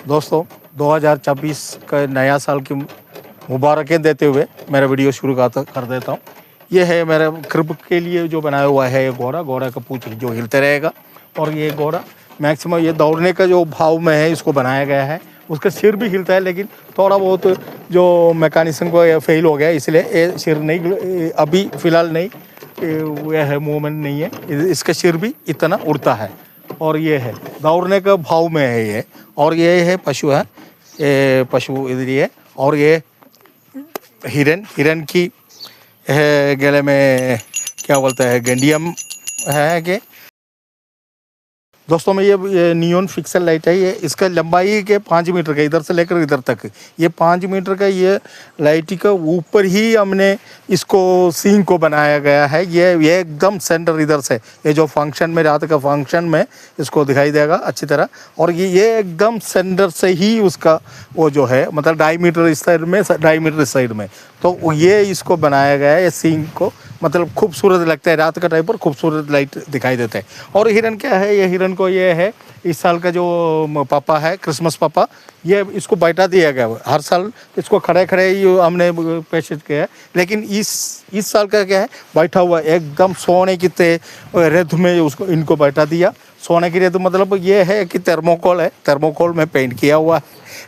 दोस्तों 2024 का नया साल की मुबारकें देते हुए मेरा वीडियो शुरू कर देता हूँ। ये है मेरे क्रिब के लिए जो बनाया हुआ है ये घोड़ा का पूंछ जो हिलते रहेगा। और ये घोड़ा मैक्सिमम ये दौड़ने का जो भाव में है इसको बनाया गया है। उसका सिर भी हिलता है, लेकिन थोड़ा बहुत जो मैकेनिज्म को फेल हो गया इसलिए ये सिर नहीं, अभी फ़िलहाल नहीं, यह है मूवमेंट नहीं है, इसका सिर भी इतना उड़ता है। और ये है दौड़ने का भाव में है ये। और ये है पशु है, ये पशु इधर ही है। और ये हिरन की गले में क्या बोलता है, गंडियम है कि दोस्तों में ये नियॉन फिक्सल लाइट है। ये इसका लंबाई के 5 मीटर का, इधर से लेकर इधर तक ये 5 मीटर का ये लाइट का ऊपर ही हमने इसको सींग को बनाया गया है। ये एकदम सेंटर इधर से ये जो फंक्शन में रात का फंक्शन में इसको दिखाई देगा अच्छी तरह। और ये एकदम सेंटर से ही उसका वो जो है मतलब 2.5 मीटर इस साइड में 2.5 मीटर इस साइड में, तो ये इसको बनाया गया है। ये सींग को मतलब खूबसूरत लगता है, रात का टाइम पर खूबसूरत लाइट दिखाई देता है। और हिरन क्या है, ये हिरन को ये है इस साल का जो पापा है, क्रिसमस पापा, ये इसको बैठा दिया गया। हर साल इसको खड़े खड़े ही हमने पेश किया है, लेकिन इस साल का क्या है, बैठा हुआ एकदम सोने की रेत में उसको इनको बैठा दिया। सोने की रेत मतलब ये है कि थर्मोकोल है, थर्मोकोल में पेंट किया हुआ है,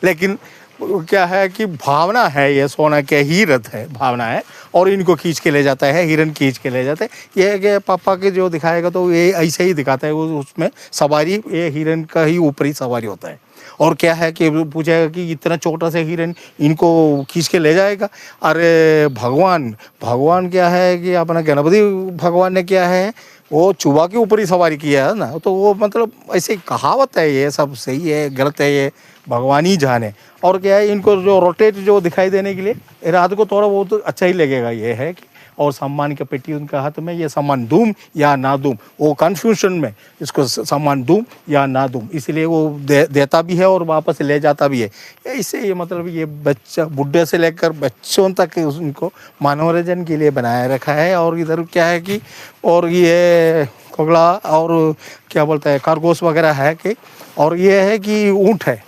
लेकिन क्या है कि भावना है, ये सोना के ही रथ है, भावना है। और इनको खींच के ले जाता है, हिरन खींच के ले जाते हैं। ये है कि पापा के जो दिखाएगा तो ये ऐसे ही दिखाता है, वो उसमें सवारी ये हिरन का ही ऊपरी सवारी होता है। और क्या है कि पूछेगा कि इतना छोटा सा हिरन इनको खींच के ले जाएगा। अरे भगवान क्या है कि अपना गणपति भगवान ने क्या है, वो चूहा के ऊपर ही सवारी किया है ना, तो वो मतलब ऐसे कहावत है, ये सब सही है गलत है ये भगवान ही जाने। और क्या है, इनको जो रोटेट जो दिखाई देने के लिए रात को थोड़ा बहुत अच्छा ही लगेगा ये है कि। और सम्मान की पेटी उनका हाथ में, ये सम्मान दूम या ना दूम, वो कन्फ्यूजन में इसको सम्मान दूम या ना दूम, इसलिए वो देता भी है और वापस ले जाता भी है। इससे ये मतलब ये बच्चा बुढ़े से लेकर बच्चों तक उनको मनोरंजन के लिए बनाया रखा है। और इधर क्या है कि और ये कोगला और क्या बोलता है खरगोश वगैरह है कि। और ये है कि ऊँट है,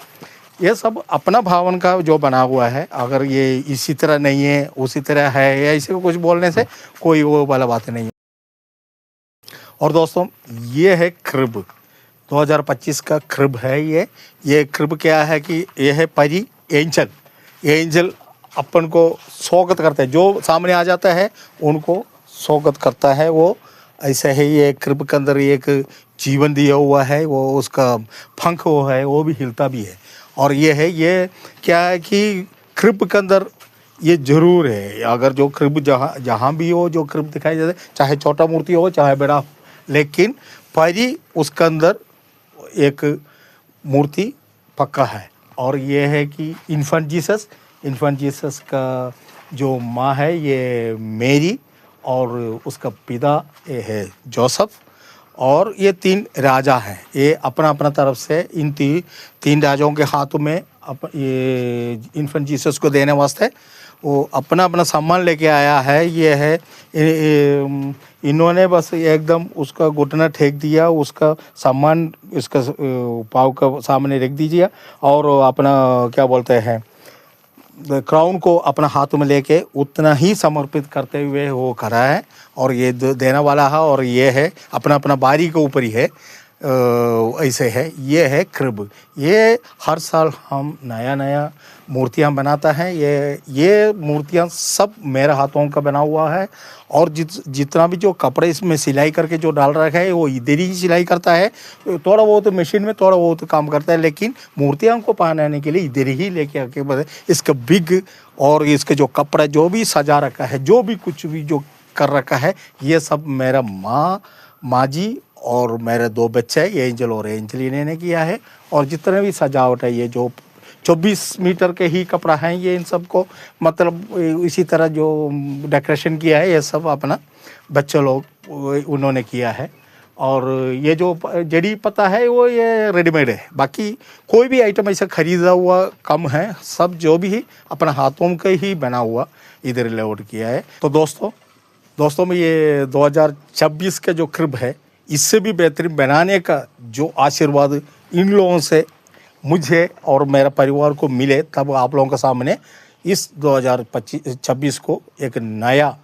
ये सब अपना भावन का जो बना हुआ है। अगर ये इसी तरह नहीं है उसी तरह है या इसी को कुछ बोलने से कोई वो वाला बात नहीं है। और दोस्तों ये है क्रिब, 2025 का क्रिब है ये क्रिब क्या है कि ये है परी एंजल अपन को स्वागत करता है, जो सामने आ जाता है उनको स्वागत करता है वो। ऐसा है ये क्रिब के अंदर एक जीवन दिया हुआ है, वो उसका पंख वो है, वो भी हिलता भी है। और ये क्या है कि क्रिब के अंदर ये जरूर है, अगर जो क्रिब जहाँ भी हो, जो क्रिब दिखाई देता है, चाहे छोटा मूर्ति हो चाहे बड़ा हो, लेकिन परी उसके अंदर एक मूर्ति पक्का है। और ये है कि इन्फेंट जीसस का जो माँ है ये मेरी, और उसका पिता ये है जोसेफ। और ये 3 राजा हैं, ये अपना अपना तरफ से इन 3 राजाओं के हाथों में ये इन्फेंट जीसस को देने वास्ते वो अपना अपना सामान लेके आया है। ये है इन्होंने बस एकदम उसका घुटना ठेक दिया, उसका सामान इसका पाँव का सामने रख दीजिए और अपना क्या बोलते हैं क्राउन को अपना हाथ में लेके उतना ही समर्पित करते हुए वो करा है। और ये देने वाला है, और ये है अपना अपना बारी के ऊपर ही है, ऐसे है। ये है क्रिब, ये हर साल हम नया मूर्तियाँ बनाता है। ये मूर्तियाँ सब मेरे हाथों का बना हुआ है। और जितना भी जो कपड़े इसमें सिलाई करके जो डाल रखा है वो इधर ही सिलाई करता है, थोड़ा बहुत मशीन में थोड़ा बहुत काम करता है, लेकिन मूर्तियाँ को पहनाने के लिए इधर ही लेके आके इसका बिग और इसके जो कपड़ा जो भी सजा रखा है, जो भी कुछ भी जो कर रखा है, ये सब मेरा माँ जी और मेरे 2 बच्चे हैं, एंजल और एंजलिना ने किया है। और जितने भी सजावट है, ये जो 24 मीटर के ही कपड़ा है, ये इन सब को मतलब इसी तरह जो डेकोरेशन किया है ये सब अपना बच्चे लोग उन्होंने किया है। और ये जो जड़ी पत्ता है वो ये रेडीमेड है, बाकी कोई भी आइटम ऐसा खरीदा हुआ कम है, सब जो भी है अपना हाथों का ही बना हुआ इधर लेआउट किया है। तो दोस्तों में ये 2026 का जो क्रिब है, इससे भी बेहतरीन बनाने का जो आशीर्वाद इन लोगों से मुझे और मेरा परिवार को मिले, तब आप लोगों के सामने इस 2026 को एक नया,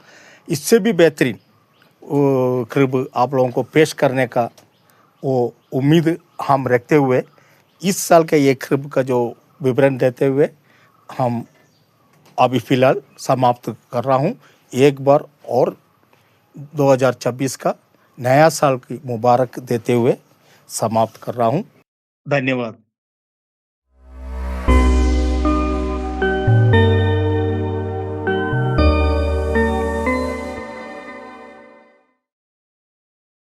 इससे भी बेहतरीन क्रिब आप लोगों को पेश करने का वो उम्मीद हम रखते हुए, इस साल के ये क्रिब का जो विवरण देते हुए हम अभी फ़िलहाल समाप्त कर रहा हूँ। एक बार और 2026 का नया साल की मुबारक देते हुए समाप्त कर रहा हूँ। धन्यवाद।